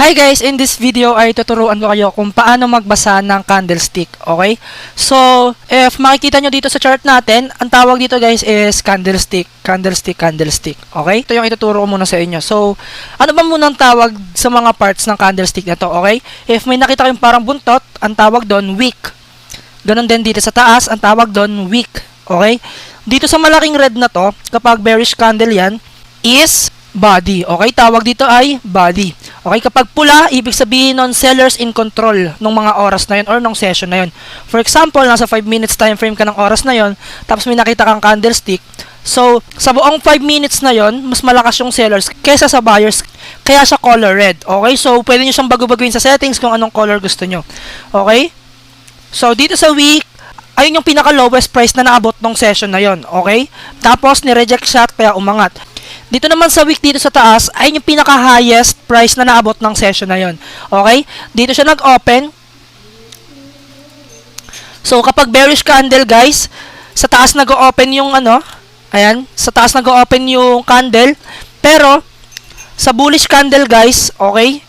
Hi guys, in this video ay tuturuan ko kayo kung paano magbasa ng candlestick, okay? So, if makikita nyo dito sa chart natin, ang tawag dito guys is candlestick, okay? Ito yung ituturo ko muna sa inyo. So, ano ba muna ang tawag sa mga parts ng candlestick na to, okay? If may nakita kayong parang buntot, ang tawag doon wick. Ganon din dito sa taas, ang tawag doon wick, okay? Dito sa malaking red na to, kapag bearish candle yan, is body, okay? Tawag dito ay body. Okay, kapag pula, ibig sabihin nun, sellers in control ng mga oras na yun or ng session na yun. For example, nasa 5 minutes time frame ka ng oras na yun, tapos may nakita kang candlestick. So, sa buong 5 minutes na yun, mas malakas yung sellers kaysa sa buyers, kaya siya color red. Okay, so pwede nyo siyang bago-baguin sa settings kung anong color gusto nyo. Okay? So, dito sa week, ayun yung pinaka-lowest price na naabot ng session na yun. Okay? Tapos, ni-reject siya kaya umangat. Dito naman sa week dito sa taas, ay yung pinaka-highest price na naabot ng session na yon. Okay? Dito siya nag-open. So, kapag bearish candle, guys, sa taas nag-open yung ano, ayan, sa taas nag-open yung candle. Pero, sa bullish candle, guys, okay,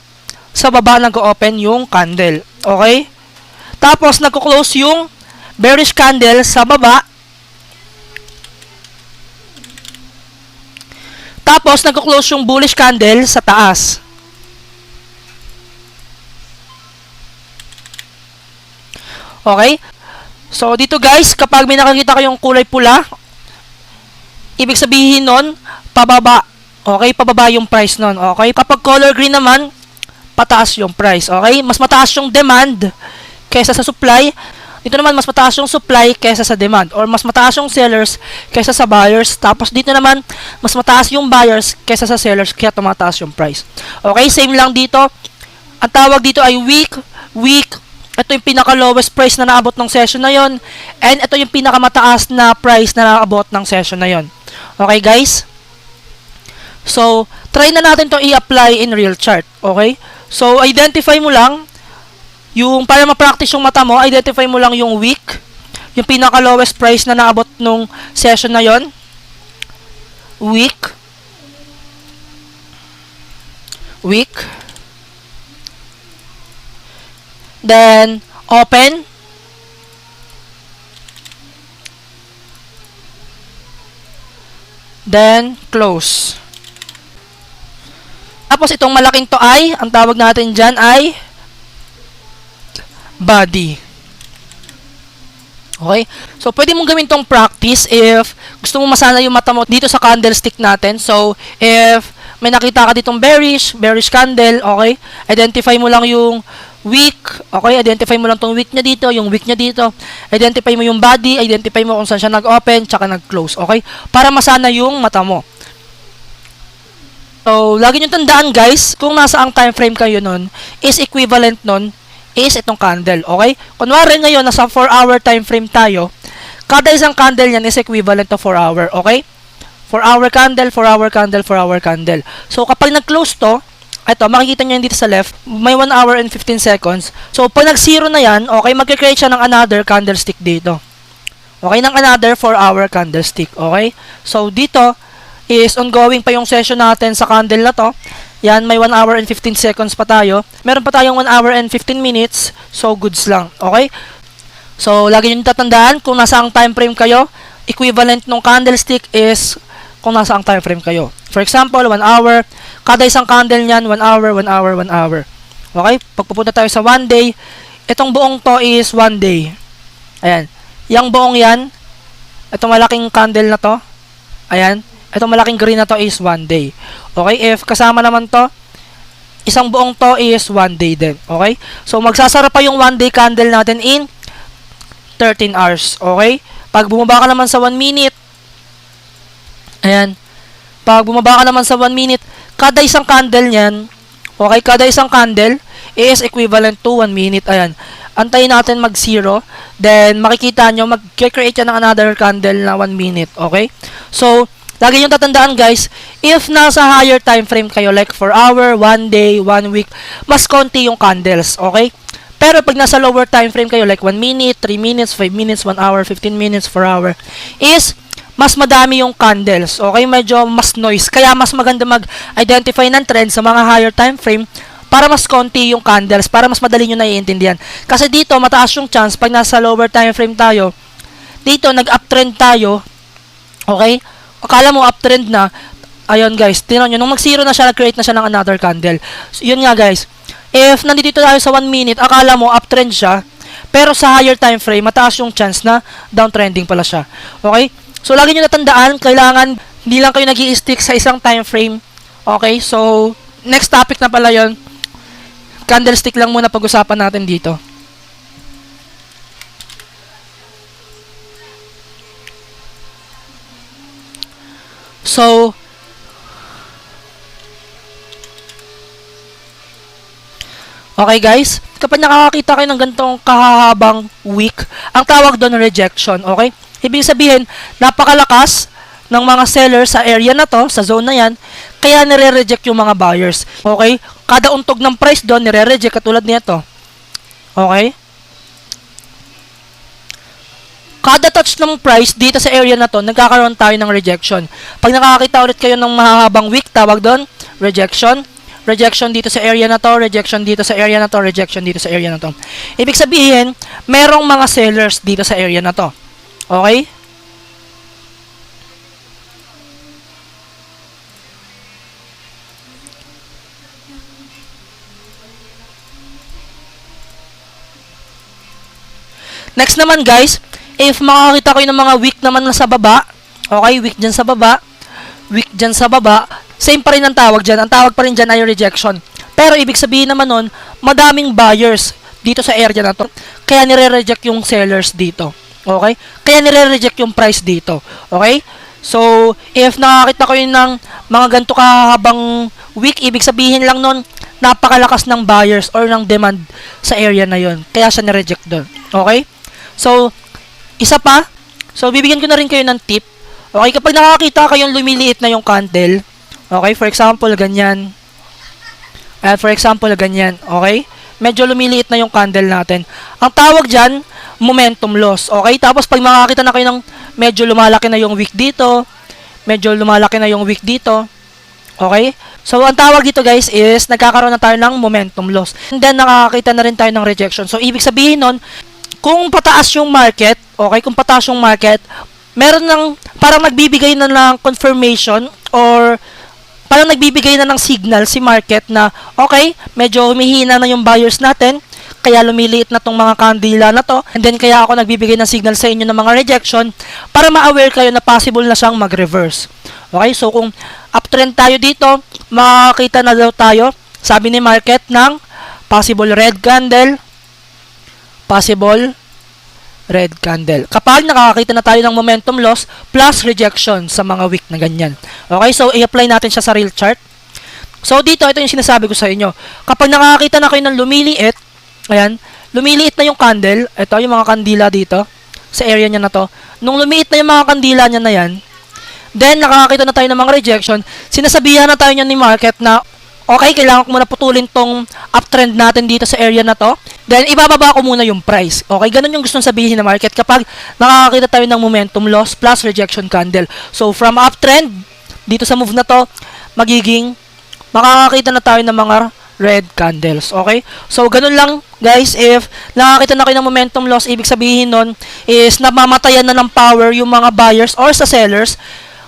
sa baba nag-open yung candle. Okay? Tapos, nag-close yung bearish candle sa baba. Tapos, nag-close yung bullish candle sa taas. Okay? So, dito guys, kapag may nakakita kayong kulay pula, ibig sabihin nun, pababa. Okay? Pababa yung price nun. Okay? Kapag color green naman, pataas yung price. Okay? Mas mataas yung demand kaysa sa supply. Dito naman, mas mataas yung supply kaysa sa demand. Or mas mataas yung sellers kaysa sa buyers. Tapos dito naman, mas mataas yung buyers kaysa sa sellers, kaya tumataas yung price. Okay, same lang dito. Ang tawag dito ay week. Ito yung pinaka-lowest price na naabot ng session na yon. And ito yung pinaka-mataas na price na naabot ng session na yon. Okay, guys? So, try na natin to i-apply in real chart. Okay? So, identify mo lang yung, para ma-practice yung mata mo, identify mo lang yung week, yung pinaka-lowest price na naabot nung session na yon. Week. Then, open. Then, close. Tapos, itong malaking to ay, ang tawag natin dyan ay body. Okay? So, pwede mong gawin tong practice if gusto mo masana yung mata mo dito sa candlestick natin. So, if may nakita ka ditong bearish candle, okay? Identify mo lang yung week, okay? Identify mo lang tong week niya dito, yung week niya dito. Identify mo yung body, identify mo kung saan siya nag-open, tsaka nag-close, okay? Para masana yung mata mo. So, lagi nyo tandaan guys, kung nasa ang time frame kayo nun, is equivalent nun is itong candle, okay? Kunwari ngayon, nasa 4-hour time frame tayo, kada isang candle yan is equivalent to 4-hour, okay? 4-hour candle, 4-hour candle, 4-hour candle. So, kapag nag-close to, ito, makikita nyo yan dito sa left, may 1 hour and 15 seconds. So, pag nag-zero na yan, okay, mag-create siya ng another candlestick dito. Okay, ng another 4-hour candlestick, okay? So, dito is ongoing pa yung session natin sa candle na to. Yan, may 1 hour and 15 seconds pa tayo. Meron pa tayong 1 hour and 15 minutes. So, goods lang. Okay? So, lagi nyo tatandaan, kung nasa ang time frame kayo, equivalent ng candlestick is kung nasa ang time frame kayo. For example, 1 hour. Kada isang candle nyan, 1 hour, 1 hour, 1 hour. Okay? Pagpupunta tayo sa 1 day, itong buong to is 1 day. Ayan. Yang buong yan, itong malaking candle na to, ayan, itong malaking green na to is 1 day. Okay? If kasama naman to, isang buong to is 1 day din. Okay? So, magsasara pa yung 1 day candle natin in 13 hours. Okay? Pag bumaba ka naman sa 1 minute, ayan, pag bumaba ka naman sa 1 minute, kada isang candle nyan, okay, kada isang candle is equivalent to 1 minute. Ayan. Antayin natin mag-0. Then, makikita nyo, mag-create yan ng another candle na 1 minute. Okay? So, lagi nyo tatandaan guys, if nasa higher time frame kayo, like 4 hour, 1 day, 1 week, mas konti yung candles, okay? Pero pag nasa lower time frame kayo, like 1 minute, 3 minutes, 5 minutes, 1 hour, 15 minutes, 4 hour, is mas madami yung candles. Okay, medyo mas noise. Kaya mas maganda mag-identify ng trend sa mga higher time frame para mas konti yung candles, para mas madali nyo naiintindihan. Kasi dito, mataas yung chance pag nasa lower time frame tayo, dito, nag-uptrend tayo, okay? Akala mo uptrend na, ayun guys, tinan nyo, nung mag-zero na siya, nag-create na siya ng another candle. So, yun nga guys, if nandito tayo sa 1 minute, akala mo uptrend siya, pero sa higher time frame, mataas yung chance na downtrending pala siya. Okay? So, lagi nyo natandaan, kailangan hindi lang kayo nag-i-stick sa isang time frame. Okay? So, next topic na pala yon. Candlestick lang muna pag-usapan natin dito. So, okay guys, kapag nakakakita kayo ng ganitong kahabang wick, ang tawag doon rejection, okay? Ibig sabihin, napakalakas ng mga sellers sa area na to, sa zone na yan, kaya nire-reject yung mga buyers, okay? Kada untog ng price doon, nire-reject katulad nito, okay? Kada touch ng price dito sa area na to, nagkakaroon tayo ng rejection. Pag nakakita ulit kayo ng mahabang wick, tawag doon, rejection. Rejection dito sa area na to, rejection dito sa area na to, rejection dito sa area na to. Ibig sabihin, merong mga sellers dito sa area na to. Okay? Next naman guys, if makakita kayo ng mga wick naman na sa baba, okay, wick dyan sa baba, wick dyan sa baba, same pa rin ang tawag dyan. Ang tawag pa rin dyan ay rejection. Pero ibig sabihin naman nun, madaming buyers dito sa area na to. Kaya nire-reject yung sellers dito. Okay? Kaya nire-reject yung price dito. Okay? So, if nakakita kayo ng mga ganito kahabang wick, ibig sabihin lang nun, napakalakas ng buyers or ng demand sa area na yon. Kaya siya nireject doon. Okay? So, isa pa. So, bibigyan ko na rin kayo ng tip. Okay, kapag nakakita kayong lumiliit na yung candle, okay, for example, ganyan. For example, ganyan, okay? Medyo lumiliit na yung candle natin. Ang tawag dyan, momentum loss, okay? Tapos, pag makakita na kayo ng medyo lumalaki na yung wick dito, medyo lumalaki na yung wick dito, okay? So, ang tawag dito guys is, nagkakaroon na tayo ng momentum loss. And then, nakakita na rin tayo ng rejection. So, ibig sabihin nun, kung pataas yung market, okay, kung pataas yung market, meron ng, parang nagbibigay na ng confirmation or parang nagbibigay na ng signal si market na, okay, medyo humihina na yung buyers natin, kaya lumiliit na tong mga kandila na to, and then kaya ako nagbibigay ng signal sa inyo ng mga rejection para ma-aware kayo na possible na siyang mag-reverse. Okay, so kung uptrend tayo dito, makakita na daw tayo, sabi ni market, ng possible red candle, possible red candle. Kapag nakakita na tayo ng momentum loss plus rejection sa mga wick na ganyan. Okay, so i-apply natin siya sa real chart. So dito, ito yung sinasabi ko sa inyo. Kapag nakakita na kayo ng lumiliit, ayan, lumiliit na yung candle, ito yung mga kandila dito, sa area niya na to. Nung lumiit na yung mga kandila niya na yan, then nakakita na tayo ng mga rejection, sinasabihan na tayo niya ni market na, okay, kailangan ko muna putulin tong uptrend natin dito sa area na to. Then, ibababa ko muna yung price. Okay, ganun yung gustong sabihin ng market kapag nakakakita tayo ng momentum loss plus rejection candle. So, from uptrend, dito sa move na to, makakakita na tayo ng mga red candles. Okay? So, ganun lang, guys. If nakakita na kayo ng momentum loss, ibig sabihin nun is namamatayan na ng power yung mga buyers or sa sellers.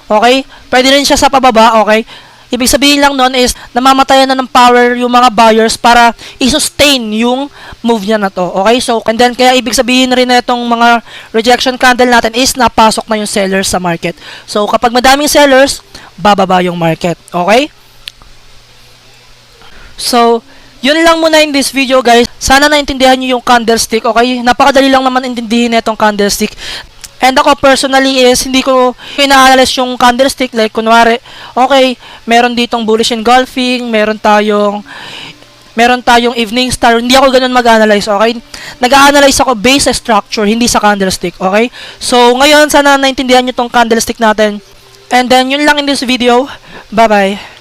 Okay? Pwede rin siya sa pababa. Okay? Ibig sabihin lang nun is namamatayan na ng power yung mga buyers para i-sustain yung move niya na to. Okay? So, and then kaya ibig sabihin rin na itong mga rejection candle natin is napasok na yung sellers sa market. So, kapag madaming sellers, bababa yung market. Okay? So, yun lang muna in this video guys. Sana naintindihan nyo yung candlestick. Okay? Napakadali lang naman intindihin na itong candlestick. And ako personally is hindi ko ina-analyze yung candlestick, like kunwari, okay, meron ditong bullish engulfing, meron tayong evening star. Hindi ako ganun mag-analyze, okay? Nag-a-analyze ako based sa structure, hindi sa candlestick, okay? So ngayon sana naintindihan niyo tong candlestick natin. And then yun lang in this video. Bye-bye.